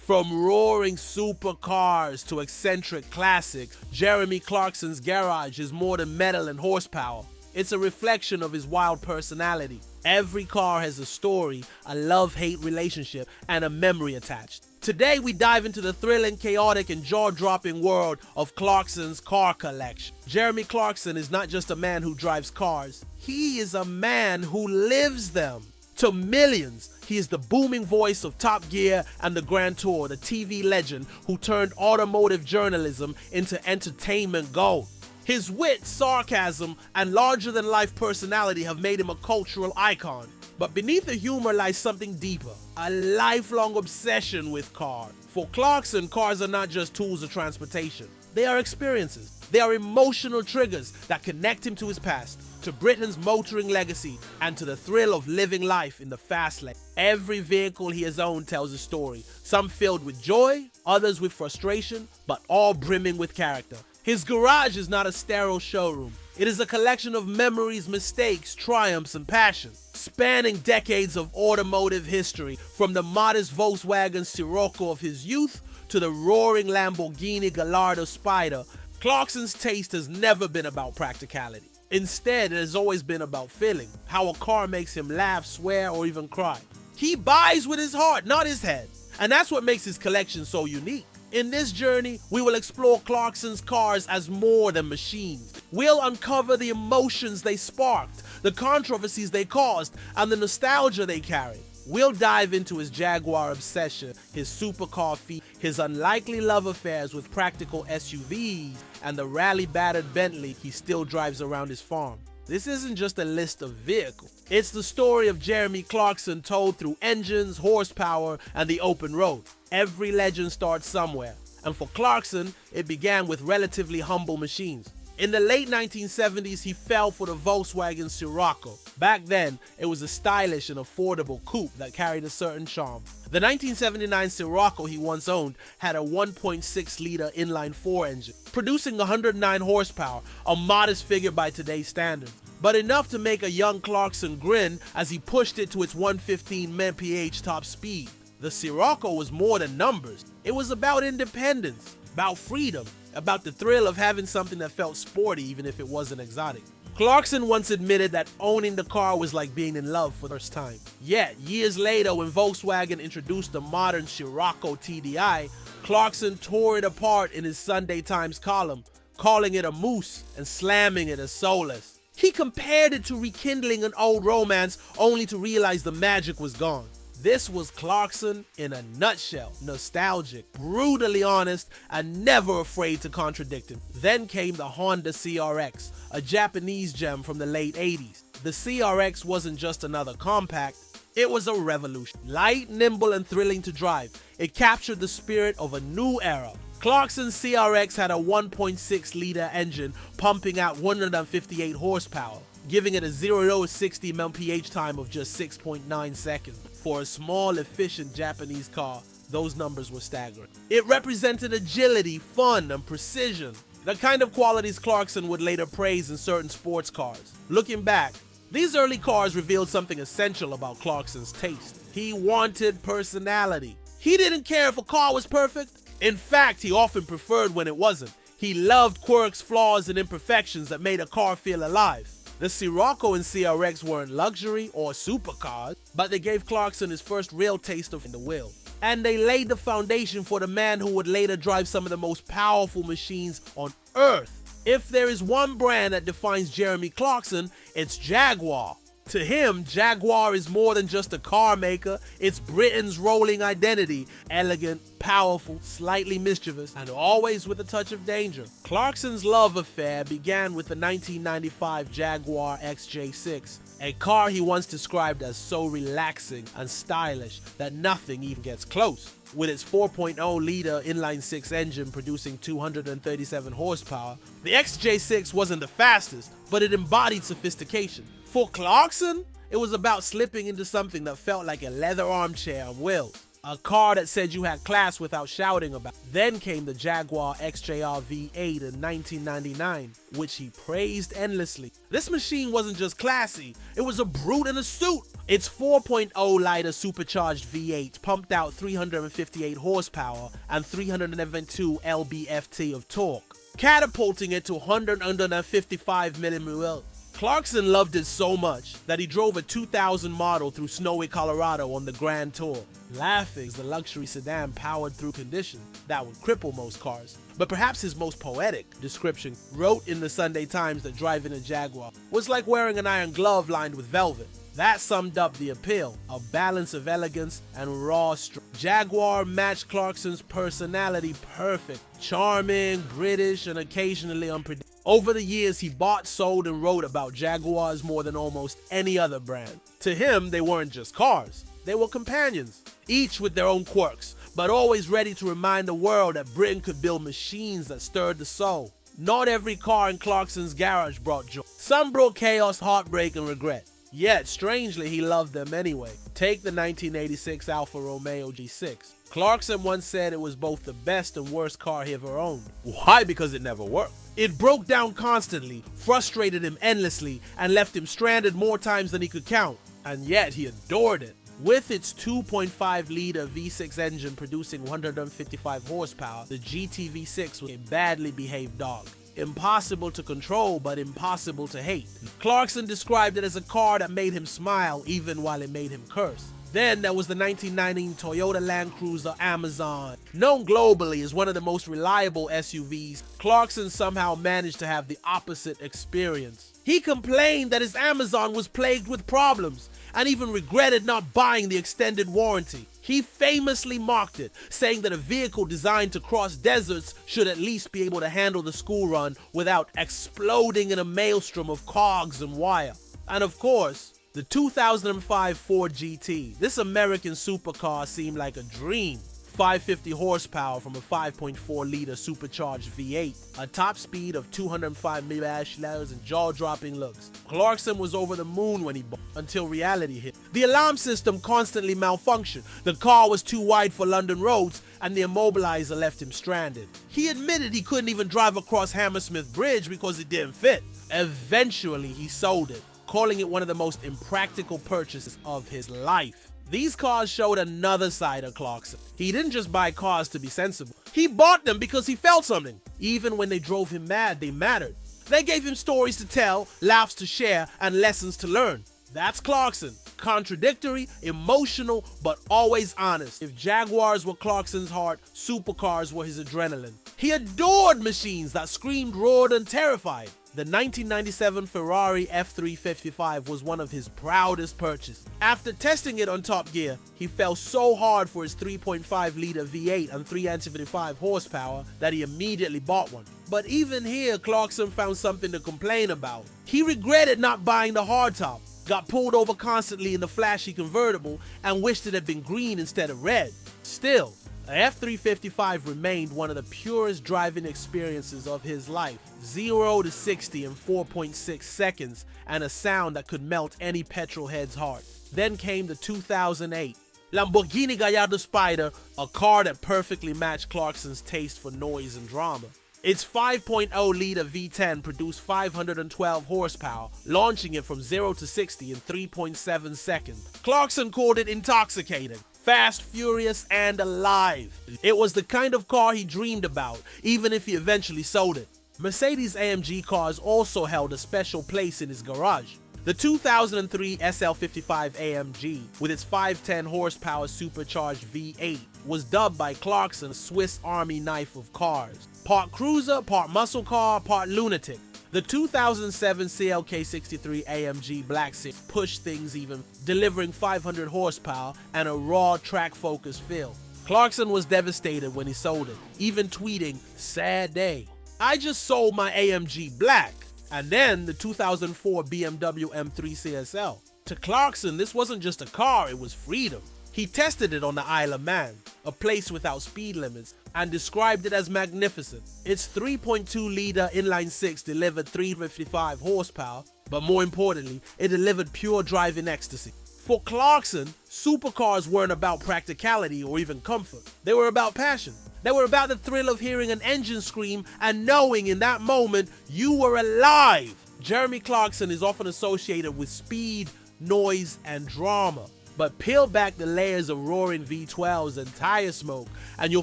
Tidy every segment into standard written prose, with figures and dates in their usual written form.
From roaring supercars to eccentric classics, Jeremy Clarkson's garage is more than metal and horsepower. It's a reflection of his wild personality. Every car has a story, a love-hate relationship, and a memory attached. Today we dive into the thrilling, chaotic, and jaw-dropping world of Clarkson's car collection. Jeremy Clarkson is not just a man who drives cars. He is a man who lives them. To millions, he is the booming voice of Top Gear and the Grand Tour, the TV legend who turned automotive journalism into entertainment gold. His wit, sarcasm, and larger-than-life personality have made him a cultural icon. But beneath the humor lies something deeper, a lifelong obsession with cars. For Clarkson, cars are not just tools of transportation. They are experiences. They are emotional triggers that connect him to his past, to Britain's motoring legacy, and to the thrill of living life in the fast lane. Every vehicle he has owned tells a story, some filled with joy, others with frustration, but all brimming with character. His garage is not a sterile showroom. It is a collection of memories, mistakes, triumphs, and passion, spanning decades of automotive history, from the modest Volkswagen Scirocco of his youth to the roaring Lamborghini Gallardo Spider. Clarkson's taste has never been about practicality. Instead, it has always been about feeling, how a car makes him laugh, swear, or even cry. He buys with his heart, not his head. And that's what makes his collection so unique. In this journey, we will explore Clarkson's cars as more than machines. We'll uncover the emotions they sparked, the controversies they caused, and the nostalgia they carry. We'll dive into his Jaguar obsession, his supercar feat, his unlikely love affairs with practical SUVs, and the rally-battered Bentley he still drives around his farm. This isn't just a list of vehicles. It's the story of Jeremy Clarkson told through engines, horsepower, and the open road. Every legend starts somewhere, and for Clarkson, it began with relatively humble machines. In the late 1970s, he fell for the Volkswagen Scirocco. Back then, it was a stylish and affordable coupe that carried a certain charm. The 1979 Scirocco he once owned had a 1.6-liter inline-4 engine, producing 109 horsepower, a modest figure by today's standards, but enough to make a young Clarkson grin as he pushed it to its 115 mph top speed. The Scirocco was more than numbers. It was about independence, about freedom, about the thrill of having something that felt sporty even if it wasn't exotic. Clarkson once admitted that owning the car was like being in love for the first time. Yet, years later, when Volkswagen introduced the modern Scirocco TDI, Clarkson tore it apart in his Sunday Times column, calling it a moose and slamming it as soulless. He compared it to rekindling an old romance only to realize the magic was gone. This was Clarkson in a nutshell, nostalgic, brutally honest, and never afraid to contradict him. Then came the Honda CRX, a Japanese gem from the late 80s. The CRX wasn't just another compact, it was a revolution. Light, nimble, and thrilling to drive, it captured the spirit of a new era. Clarkson's CRX had a 1.6-liter engine pumping out 158 horsepower, giving it a 0 to 60 mph time of just 6.9 seconds. For a small, efficient Japanese car, those numbers were staggering. It represented agility, fun, and precision, the kind of qualities Clarkson would later praise in certain sports cars. Looking back, these early cars revealed something essential about Clarkson's taste. He wanted personality. He didn't care if a car was perfect. In fact, he often preferred when it wasn't. He loved quirks, flaws, and imperfections that made a car feel alive. The Scirocco and CRX weren't luxury or supercars, but they gave Clarkson his first real taste of the wheel. And they laid the foundation for the man who would later drive some of the most powerful machines on Earth. If there is one brand that defines Jeremy Clarkson, it's Jaguar. To him, Jaguar is more than just a car maker, it's Britain's rolling identity. Elegant, powerful, slightly mischievous, and always with a touch of danger. Clarkson's love affair began with the 1995 Jaguar XJ6, a car he once described as so relaxing and stylish that nothing even gets close. With its 4.0-liter inline-6 engine producing 237 horsepower, the XJ6 wasn't the fastest, but it embodied sophistication. For Clarkson, it was about slipping into something that felt like a leather armchair on wheels. A car that said you had class without shouting about. Then came the Jaguar XJR V8 in 1999, which he praised endlessly. This machine wasn't just classy, it was a brute in a suit. Its 4.0-liter supercharged V8 pumped out 358 horsepower and 372 lb-ft of torque, catapulting it to 155 mm. Clarkson loved it so much that he drove a 2000 model through snowy Colorado on the Grand Tour, laughing as the luxury sedan powered through conditions that would cripple most cars. But perhaps his most poetic description wrote in the Sunday Times that driving a Jaguar was like wearing an iron glove lined with velvet. That summed up the appeal, a balance of elegance and raw strength. Jaguar matched Clarkson's personality perfect, charming, British, and occasionally unpredictable. Over the years, he bought, sold, and wrote about Jaguars more than almost any other brand. To him, they weren't just cars, they were companions, each with their own quirks, but always ready to remind the world that Britain could build machines that stirred the soul. Not every car in Clarkson's garage brought joy. Some brought chaos, heartbreak, and regret. Yet, strangely, he loved them anyway. Take the 1986 Alfa Romeo G6. Clarkson once said it was both the best and worst car he ever owned. Why? Because it never worked. It broke down constantly, frustrated him endlessly, and left him stranded more times than he could count. And yet, he adored it. With its 2.5-liter V6 engine producing 155 horsepower, the GT-V6 was a badly behaved dog. Impossible to control, but impossible to hate. Clarkson described it as a car that made him smile even while it made him curse. Then there was the 1990 Toyota Land Cruiser Amazon. Known globally as one of the most reliable SUVs, Clarkson somehow managed to have the opposite experience. He complained that his Amazon was plagued with problems and even regretted not buying the extended warranty. He famously mocked it, saying that a vehicle designed to cross deserts should at least be able to handle the school run without exploding in a maelstrom of cogs and wire. And of course, the 2005 Ford GT. This American supercar seemed like a dream. 550 horsepower from a 5.4-liter supercharged V8, a top speed of 205 mph and jaw-dropping looks. Clarkson was over the moon when he bought, until reality hit. The alarm system constantly malfunctioned, the car was too wide for London roads, and the immobilizer left him stranded. He admitted he couldn't even drive across Hammersmith Bridge because it didn't fit. Eventually, he sold it, calling it one of the most impractical purchases of his life. These cars showed another side of Clarkson. He didn't just buy cars to be sensible. He bought them because he felt something. Even when they drove him mad, they mattered. They gave him stories to tell, laughs to share, and lessons to learn. That's Clarkson. Contradictory, emotional, but always honest. If Jaguars were Clarkson's heart, supercars were his adrenaline. He adored machines that screamed, roared, and terrified. The 1997 Ferrari F355 was one of his proudest purchases. After testing it on Top Gear, he fell so hard for his 3.5-liter V8 and 355 horsepower that he immediately bought one. But even here, Clarkson found something to complain about. He regretted not buying the hardtop, got pulled over constantly in the flashy convertible, and wished it had been green instead of red. Still, the F355 remained one of the purest driving experiences of his life. 0 to 60 in 4.6 seconds and a sound that could melt any petrol head's heart. Then came the 2008 Lamborghini Gallardo Spider, a car that perfectly matched Clarkson's taste for noise and drama. Its 5.0-liter V10 produced 512 horsepower, launching it from 0 to 60 in 3.7 seconds. Clarkson called it intoxicating, fast, furious, and alive. It was the kind of car he dreamed about, even if he eventually sold it. Mercedes-AMG cars also held a special place in his garage. The 2003 SL55 AMG, with its 510 horsepower supercharged V8, was dubbed by Clarkson a Swiss Army knife of cars. Part cruiser, part muscle car, part lunatic. The 2007 CLK63 AMG Black Series pushed things even, delivering 500 horsepower and a raw track-focused feel. Clarkson was devastated when he sold it, even tweeting, "Sad day. I just sold my AMG Black." And then the 2004 BMW M3 CSL. To Clarkson, this wasn't just a car, it was freedom. He tested it on the Isle of Man, a place without speed limits, and described it as magnificent. Its 3.2-liter inline-six delivered 355 horsepower, but more importantly, it delivered pure driving ecstasy. For Clarkson, supercars weren't about practicality or even comfort. They were about passion. They were about the thrill of hearing an engine scream and knowing in that moment you were alive. Jeremy Clarkson is often associated with speed, noise, and drama. But peel back the layers of roaring V12s and tire smoke, and you'll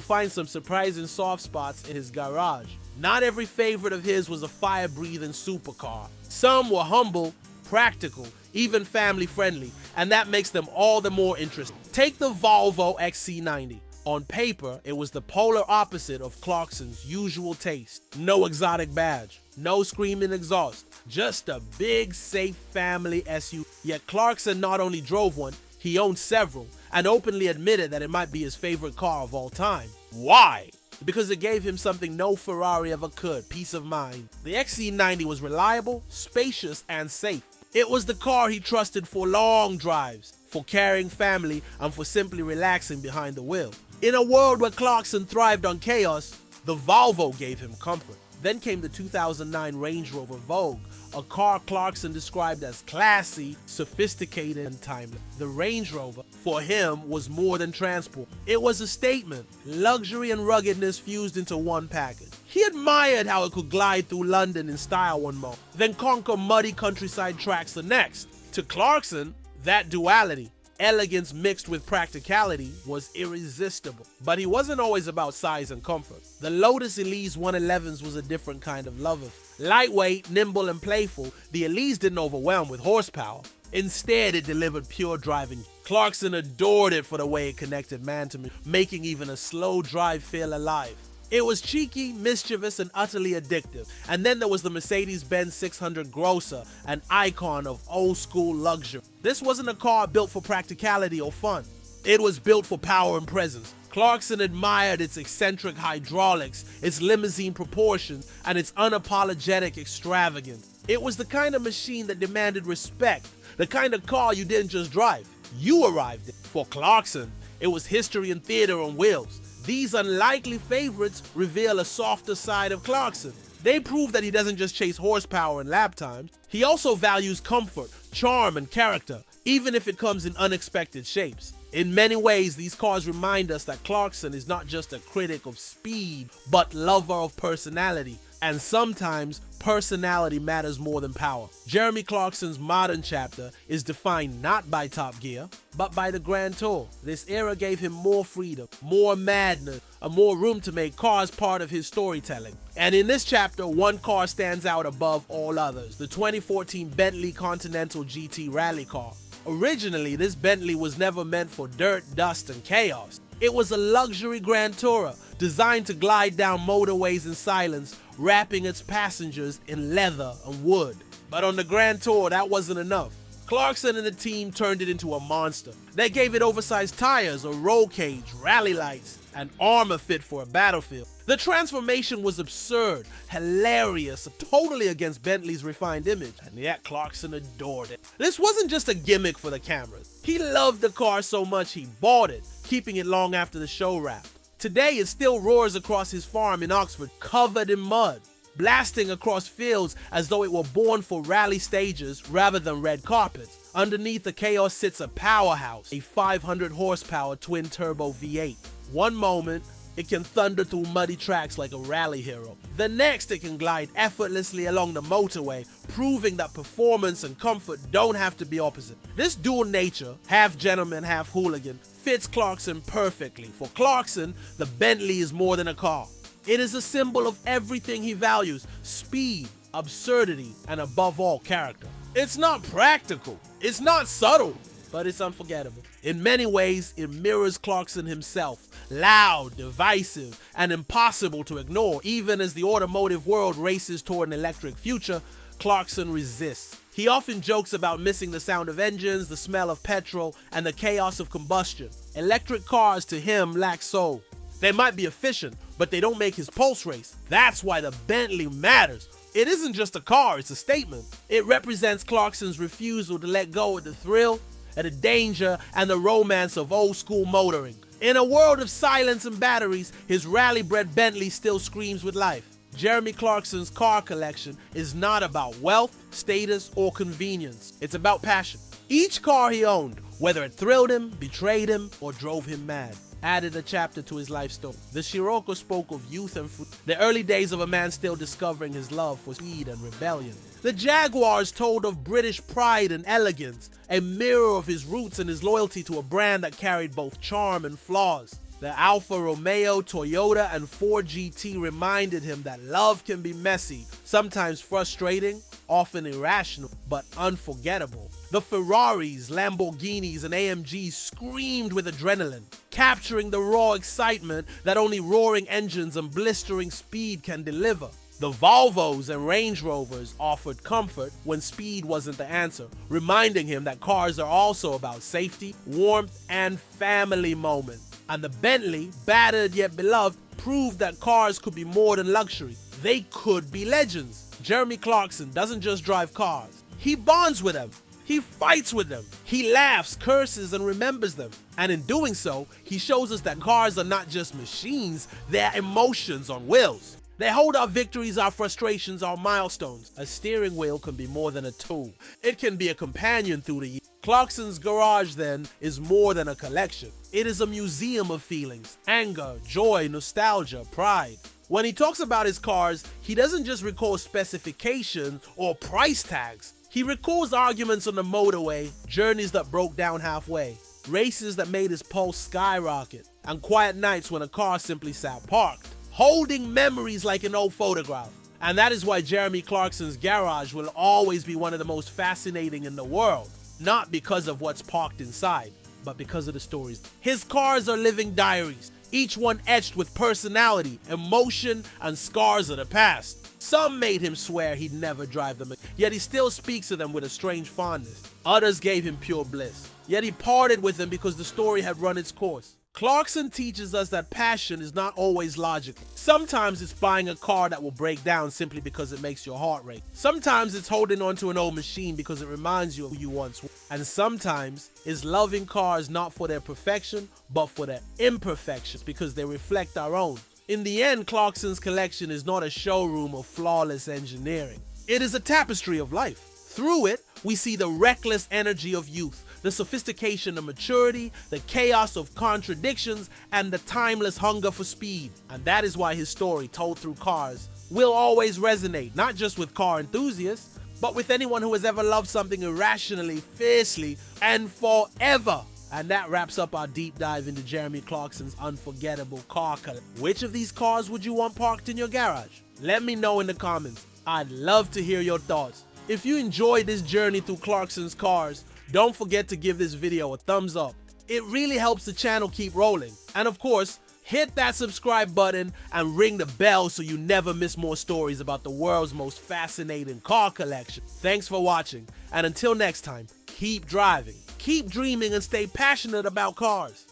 find some surprising soft spots in his garage. Not every favorite of his was a fire-breathing supercar. Some were humble, practical, even family-friendly, and that makes them all the more interesting. Take the Volvo XC90. On paper, it was the polar opposite of Clarkson's usual taste. No exotic badge, no screaming exhaust, just a big, safe family SUV. Yet Clarkson not only drove one, he owned several, and openly admitted that it might be his favorite car of all time. Why? Because it gave him something no Ferrari ever could: peace of mind. The XC90 was reliable, spacious, and safe. It was the car he trusted for long drives, for carrying family, and for simply relaxing behind the wheel. In a world where Clarkson thrived on chaos, the Volvo gave him comfort. Then came the 2009 Range Rover Vogue, a car Clarkson described as classy, sophisticated, and timeless. The Range Rover, for him, was more than transport. It was a statement, luxury and ruggedness fused into one package. He admired how it could glide through London in style one moment, then conquer muddy countryside tracks the next. To Clarkson, that duality, elegance mixed with practicality, was irresistible. But he wasn't always about size and comfort. The Lotus Elise 111s was a different kind of lover. Lightweight, nimble, and playful, the Elise didn't overwhelm with horsepower. Instead, it delivered pure driving. Clarkson adored it for the way it connected man to man, making even a slow drive feel alive. It was cheeky, mischievous, and utterly addictive. And then there was the Mercedes-Benz 600 Grosser, an icon of old-school luxury. This wasn't a car built for practicality or fun. It was built for power and presence. Clarkson admired its eccentric hydraulics, its limousine proportions, and its unapologetic extravagance. It was the kind of machine that demanded respect, the kind of car you didn't just drive, you arrived in. For Clarkson, it was history and theater on wheels. These unlikely favorites reveal a softer side of Clarkson. They prove that he doesn't just chase horsepower and lap times. He also values comfort, charm, and character, even if it comes in unexpected shapes. In many ways, these cars remind us that Clarkson is not just a critic of speed, but lover of personality. And sometimes, personality matters more than power. Jeremy Clarkson's modern chapter is defined not by Top Gear, but by the Grand Tour. This era gave him more freedom, more madness, and more room to make cars part of his storytelling. And in this chapter, one car stands out above all others: the 2014 Bentley Continental GT rally car. Originally, this Bentley was never meant for dirt, dust, and chaos. It was a luxury Grand Tourer designed to glide down motorways in silence, wrapping its passengers in leather and wood. But on the Grand Tour, that wasn't enough. Clarkson and the team turned it into a monster. They gave it oversized tires, a roll cage, rally lights, and armor fit for a battlefield. The transformation was absurd, hilarious, totally against Bentley's refined image, and yet Clarkson adored it. This wasn't just a gimmick for the cameras. He loved the car so much he bought it, keeping it long after the show wrapped. Today, it still roars across his farm in Oxford, covered in mud, blasting across fields as though it were born for rally stages rather than red carpets. Underneath the chaos sits a powerhouse, a 500 horsepower twin-turbo V8. One moment, it can thunder through muddy tracks like a rally hero. The next, it can glide effortlessly along the motorway, proving that performance and comfort don't have to be opposite. This dual nature, half gentleman, half hooligan, fits Clarkson perfectly. For Clarkson, the Bentley is more than a car. It is a symbol of everything he values: speed, absurdity, and above all, character. It's not practical, it's not subtle, but it's unforgettable. In many ways, it mirrors Clarkson himself: loud, divisive, and impossible to ignore. Even as the automotive world races toward an electric future, Clarkson resists. He often jokes about missing the sound of engines, the smell of petrol, and the chaos of combustion. Electric cars to him lack soul. They might be efficient, but they don't make his pulse race. That's why the Bentley matters. It isn't just a car, it's a statement. It represents Clarkson's refusal to let go of the thrill, the danger, and the romance of old-school motoring. In a world of silence and batteries, his rally-bred Bentley still screams with life. Jeremy Clarkson's car collection is not about wealth, status, or convenience. It's about passion. Each car he owned, whether it thrilled him, betrayed him, or drove him mad. added a chapter to his life story. The Scirocco spoke of youth and the early days of a man still discovering his love for speed and rebellion. The Jaguars told of British pride and elegance, a mirror of his roots and his loyalty to a brand that carried both charm and flaws. The Alfa Romeo, Toyota, and Ford GT reminded him that love can be messy, sometimes frustrating, often irrational, but unforgettable. The Ferraris, Lamborghinis, and AMGs screamed with adrenaline, capturing the raw excitement that only roaring engines and blistering speed can deliver. The Volvos and Range Rovers offered comfort when speed wasn't the answer, reminding him that cars are also about safety, warmth, and family moments. And the Bentley, battered yet beloved, proved that cars could be more than luxury. They could be legends. Jeremy Clarkson doesn't just drive cars. He bonds with them. He fights with them. He laughs, curses, and remembers them. And in doing so, he shows us that cars are not just machines, they're emotions on wheels. They hold our victories, our frustrations, our milestones. A steering wheel can be more than a tool. It can be a companion through the years. Clarkson's garage, then, is more than a collection. It is a museum of feelings: anger, joy, nostalgia, pride. When he talks about his cars, he doesn't just recall specifications or price tags. He recalls arguments on the motorway, journeys that broke down halfway, races that made his pulse skyrocket, and quiet nights when a car simply sat parked, holding memories like an old photograph. And that is why Jeremy Clarkson's garage will always be one of the most fascinating in the world. Not because of what's parked inside, but because of the stories. His cars are living diaries, each one etched with personality, emotion, and scars of the past. Some made him swear he'd never drive them, yet he still speaks of them with a strange fondness. Others gave him pure bliss, yet he parted with them because the story had run its course. Clarkson teaches us that passion is not always logical. Sometimes it's buying a car that will break down simply because it makes your heart race. Sometimes it's holding on to an old machine because it reminds you of who you once were. And sometimes it's loving cars not for their perfection, but for their imperfections because they reflect our own. In the end, Clarkson's collection is not a showroom of flawless engineering. It is a tapestry of life. Through it, we see the reckless energy of youth, the sophistication of maturity, the chaos of contradictions, and the timeless hunger for speed. And that is why his story, told through cars, will always resonate, not just with car enthusiasts, but with anyone who has ever loved something irrationally, fiercely, and forever. And that wraps up our deep dive into Jeremy Clarkson's unforgettable car collection. Which of these cars would you want parked in your garage? Let me know in the comments. I'd love to hear your thoughts. If you enjoyed this journey through Clarkson's cars, don't forget to give this video a thumbs up. It really helps the channel keep rolling. And of course, hit that subscribe button and ring the bell so you never miss more stories about the world's most fascinating car collection. Thanks for watching, and until next time, keep driving, keep dreaming, and stay passionate about cars.